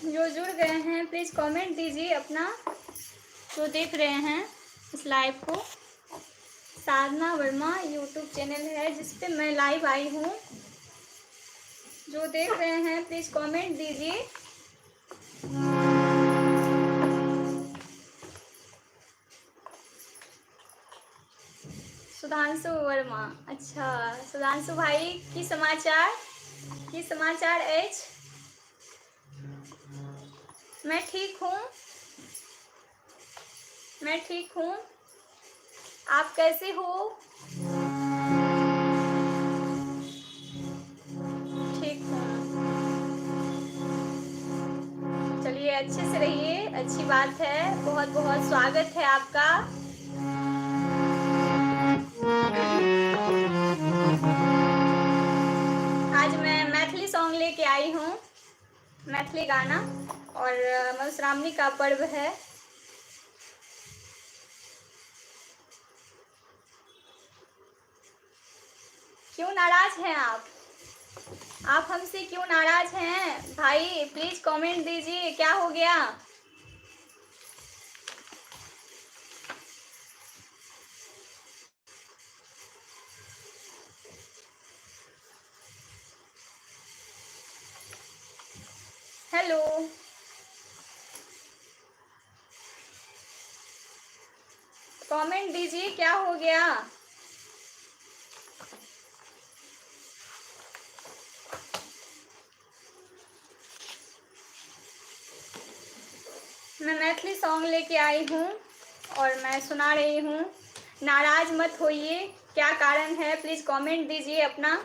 जो जुड़ गए हैं प्लीज़ कमेंट दीजिए अपना, जो देख रहे हैं इस लाइव को। साधना वर्मा यूट्यूब चैनल है जिस पे मैं लाइव आई हूँ। जो देख रहे हैं प्लीज़ कमेंट दीजिए। सुधांशु वर्मा, अच्छा सुधांशु भाई की समाचार एच। मैं ठीक हूँ, आप कैसे हो? ठीक हूँ, चलिए अच्छे से रहिए, अच्छी बात है। बहुत बहुत स्वागत है आपका। आज मैं मैथिली सॉन्ग लेके आई हूँ, मैथिली गाना, और मधुश्रावणी का पर्व है। क्यों नाराज हैं आप हमसे क्यों नाराज हैं भाई? प्लीज कमेंट दीजिए, क्या हो गया? हेलो, कमेंट दीजिए, क्या हो गया? मैं मैथिली सॉन्ग लेके आई हूँ और मैं सुना रही हूँ। नाराज मत होइए, क्या कारण है प्लीज कमेंट दीजिए अपना।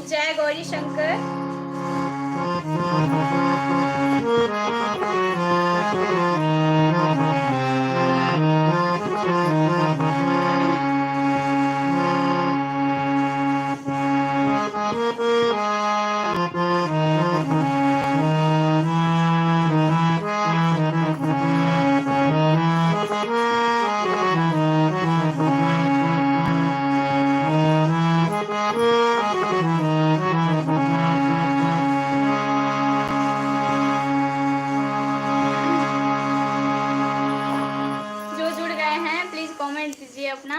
जय गौरी शंकर। कमेंट दीजिए अपना।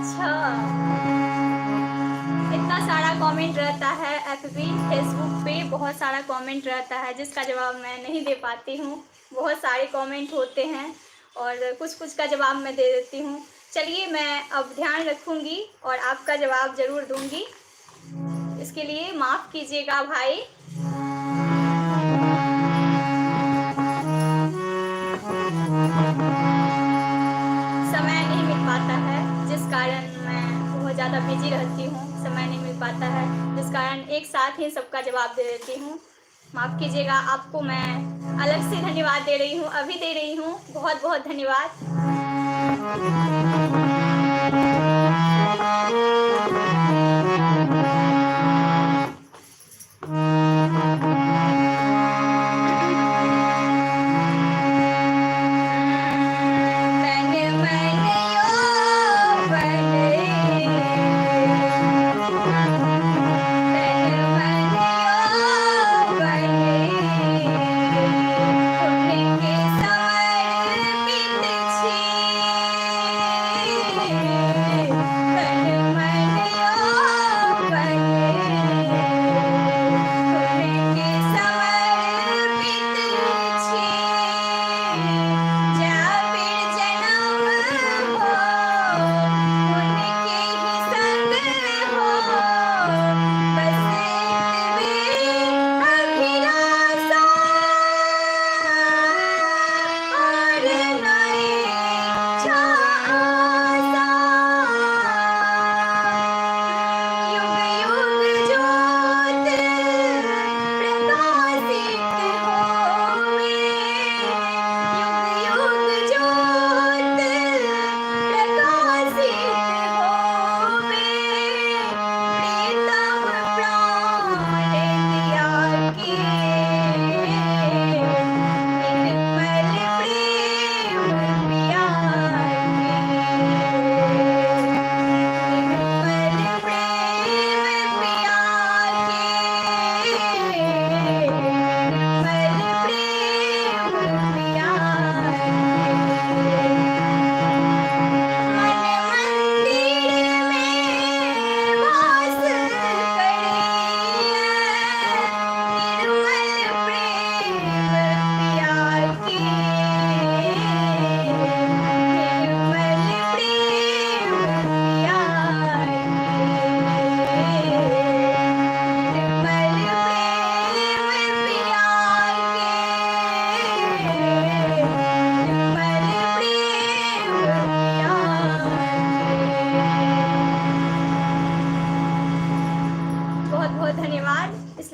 अच्छा, इतना सारा कमेंट रहता है एफबी फेसबुक पे, बहुत सारा कमेंट रहता है जिसका जवाब मैं नहीं दे पाती हूँ। बहुत सारे कमेंट होते हैं और कुछ कुछ का जवाब मैं दे देती हूँ। चलिए, मैं अब ध्यान रखूँगी और आपका जवाब ज़रूर दूँगी। इसके लिए माफ़ कीजिएगा भाई। समय नहीं मिल पाता है जिस कारण मैं बहुत ज़्यादा बिजी रहती हूँ, समय नहीं मिल पाता है जिस कारण एक साथ ही सबका जवाब दे देती हूँ। माफ़ कीजिएगा, आपको मैं अलग से धन्यवाद दे रही हूँ, अभी दे रही हूँ। बहुत बहुत धन्यवाद।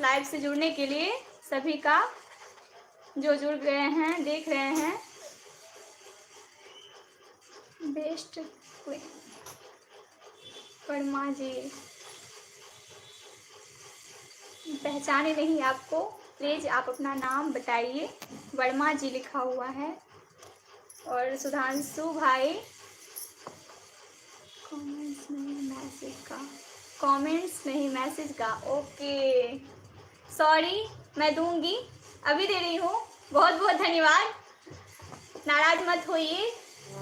लाइव से जुड़ने के लिए सभी का, जो जुड़ गए हैं, देख रहे हैं। बेस्ट वर्मा जी, पहचाने नहीं आपको, प्लीज़ आप अपना नाम बताइए। वर्मा जी लिखा हुआ है। और सुधांशु भाई, कमेंट्स नहीं मैसेज का, कमेंट्स नहीं मैसेज का, ओके सॉरी, मैं दूंगी, अभी दे रही हूँ। बहुत बहुत धन्यवाद, नाराज मत होइए।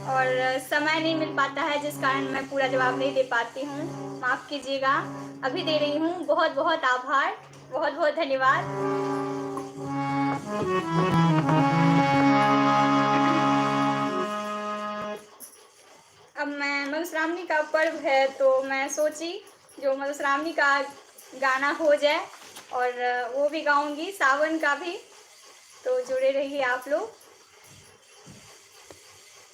और समय नहीं मिल पाता है जिस कारण मैं पूरा जवाब नहीं दे पाती हूँ, माफ़ कीजिएगा। अभी दे रही हूँ। बहुत बहुत आभार, बहुत बहुत धन्यवाद। अब मैं, मधुश्रावणी का पर्व है तो मैं सोची जो मधुश्रावणी का गाना हो जाए और वो भी गाऊंगी, सावन का भी, तो जुड़े रहिए आप लोग।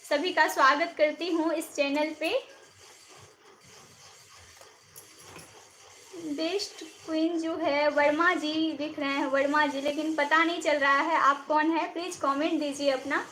सभी का स्वागत करती हूँ इस चैनल पे। बेस्ट क्वीन जो है वर्मा जी दिख रहे हैं, वर्मा जी, लेकिन पता नहीं चल रहा है आप कौन है। प्लीज़ कमेंट दीजिए अपना।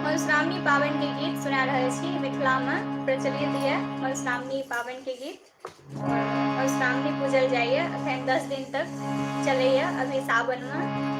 मधुश्रावणी पाबनि के गीत सुना रहल छी मिथिला में प्रचलित है मधुश्रावणी पाबनि के गीत। मधुश्रावणी पूजल जाइए अखन 10 दिन तक चलैए अभी सावन में।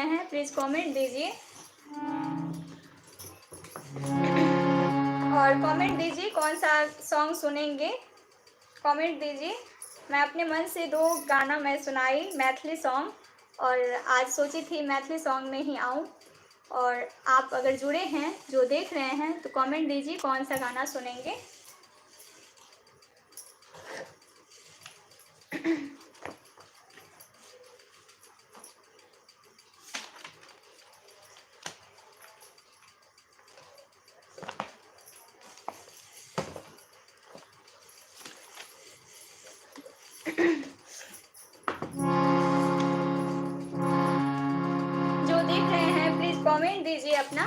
हैं प्लीज़ कमेंट दीजिए और कमेंट दीजिए कौन सा सॉन्ग सुनेंगे, कमेंट दीजिए। मैं अपने मन से 2 गाना मैं सुनाई मैथिली सॉन्ग, और आज सोची थी मैथिली सॉन्ग में ही आऊँ। और आप अगर जुड़े हैं, जो देख रहे हैं, तो कमेंट दीजिए कौन सा गाना सुनेंगे। जो देख रहे हैं प्लीज़ कमेंट दीजिए अपना।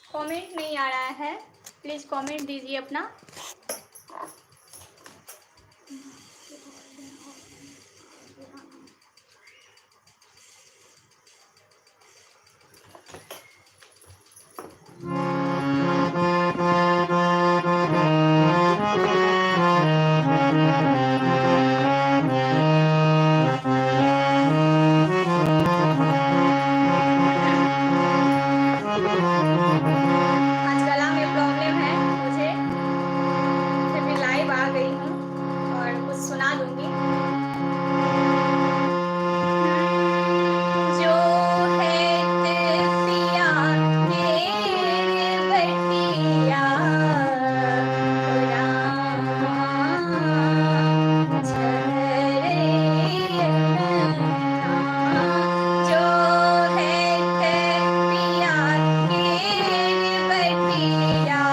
कमेंट नहीं आ रहा है, प्लीज़ कमेंट दीजिए अपना। आज गला में प्रॉब्लम है मुझे, फिर भी लाइव आ गई हूँ और कुछ सुना दूँगी। जो है पिया मेरे बटिया जो है पिया मेरे बटिया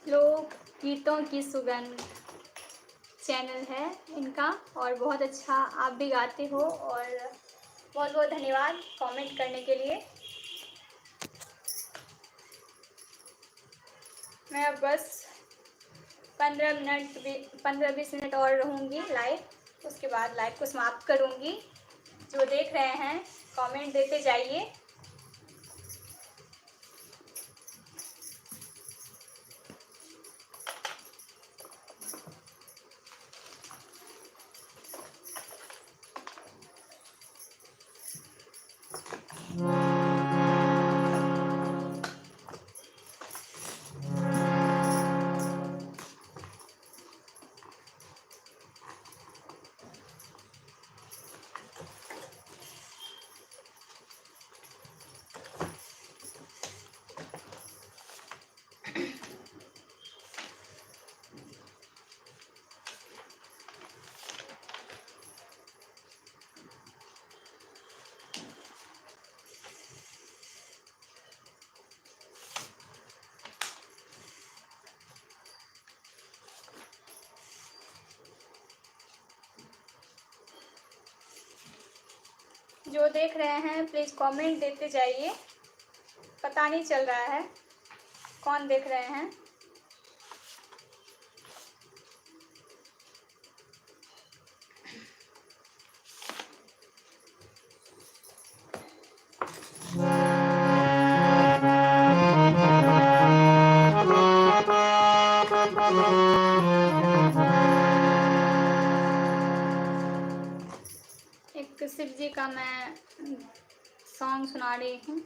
लोक गीतों की सुगंध चैनल है इनका, और बहुत अच्छा आप भी गाते हो, और बहुत बहुत धन्यवाद कमेंट करने के लिए। मैं अब बस 15-20 मिनट और रहूँगी लाइव, उसके बाद लाइव को समाप्त करूँगी। जो देख रहे हैं कमेंट देते जाइए। जो देख रहे हैं प्लीज़ कमेंट देते जाइए। पता नहीं चल रहा है कौन देख रहे हैं। एक शिव जी का मैं सॉन्ग सुना रही हूँ।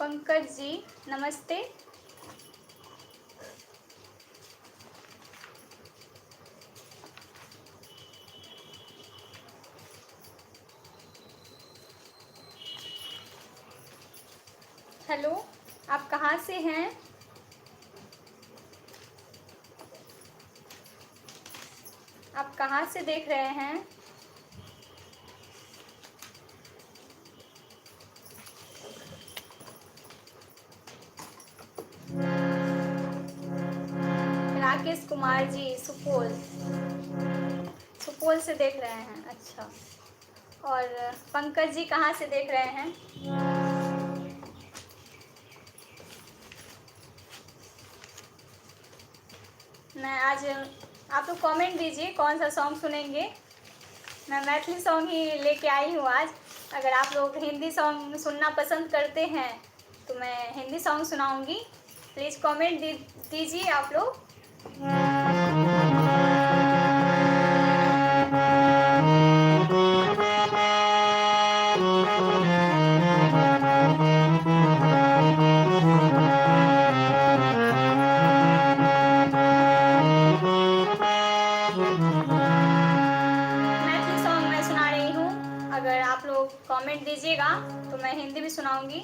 पंकज जी नमस्ते। हेलो, आप कहाँ से हैं? आप कहाँ से देख रहे हैं? राकेश कुमार जी सुपौल से देख रहे हैं। अच्छा, और पंकज जी कहाँ से देख रहे हैं? मैं आज आप लोग कमेंट दीजिए कौन सा सॉन्ग सुनेंगे। मैं मैथिली सॉन्ग ही लेके आई हूँ आज। अगर आप लोग हिंदी सॉन्ग सुनना पसंद करते हैं तो मैं हिंदी सॉन्ग सुनाऊंगी। प्लीज़ कमेंट दीजिए आप लोग। कमेंट दीजिएगा तो मैं हिंदी भी सुनाऊंगी।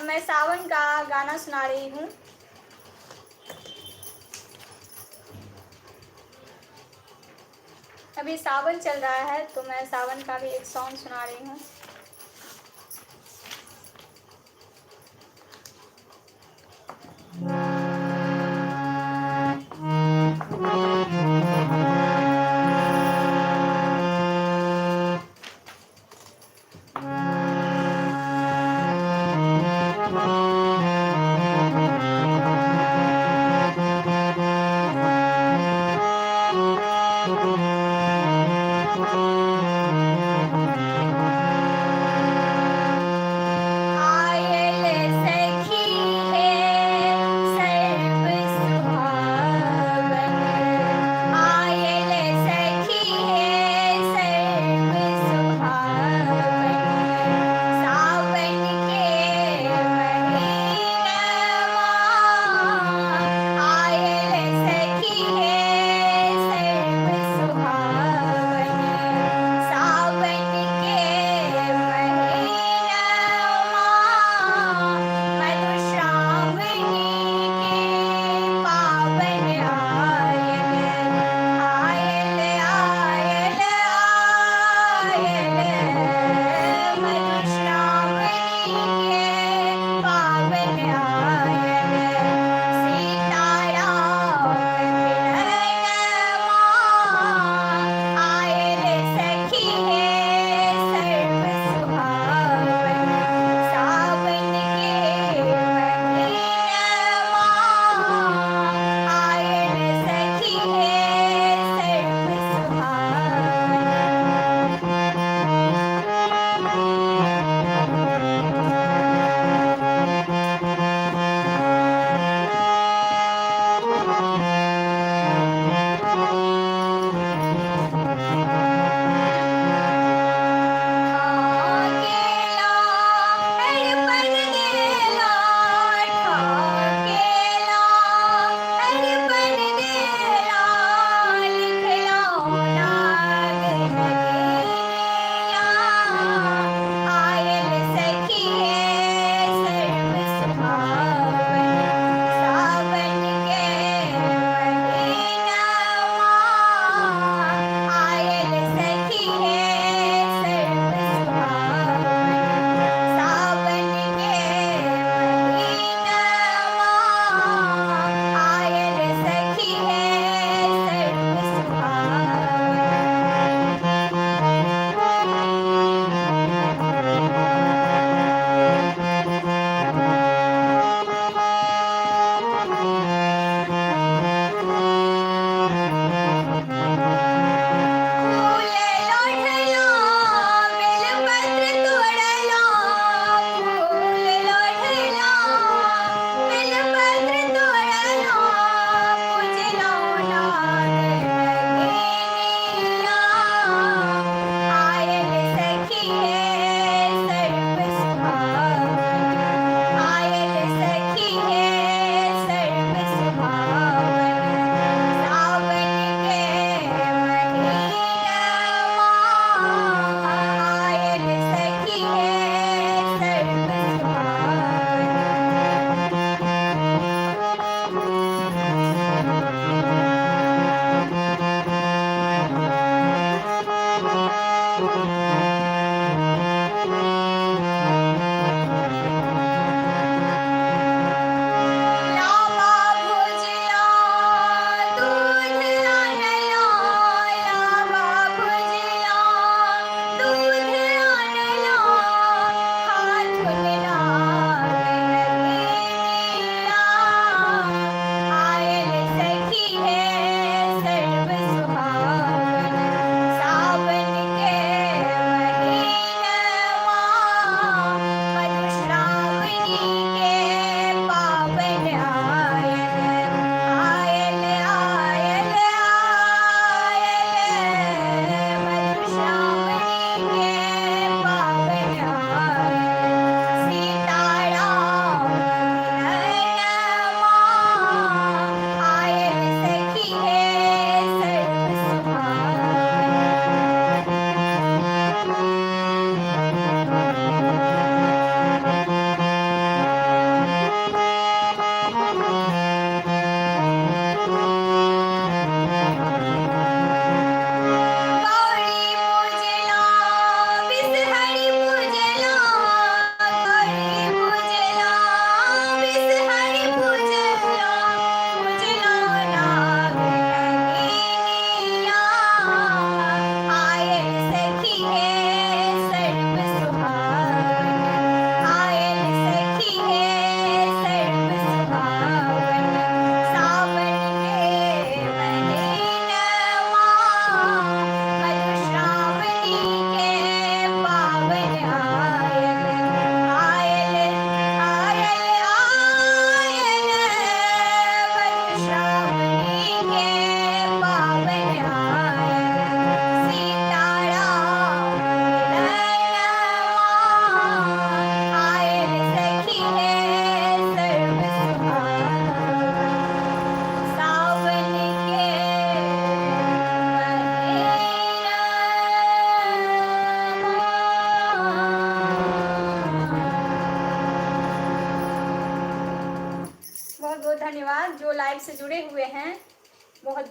मैं सावन का गाना सुना रही हूँ। अभी सावन चल रहा है तो मैं सावन का भी एक सॉन्ग सुना रही हूँ।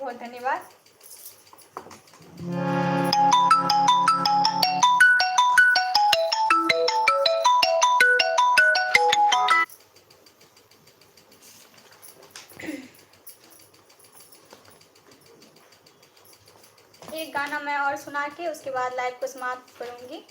बहुत धन्यवाद। एक गाना मैं और सुना के उसके बाद लाइव को समाप्त करूँगी।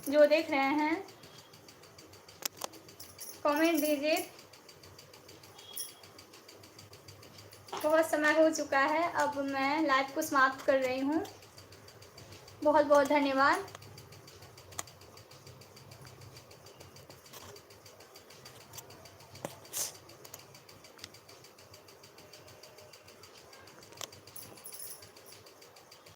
जो देख रहे हैं कमेंट दीजिए। बहुत समय हो चुका है, अब मैं लाइव को समाप्त कर रही हूँ। बहुत बहुत धन्यवाद।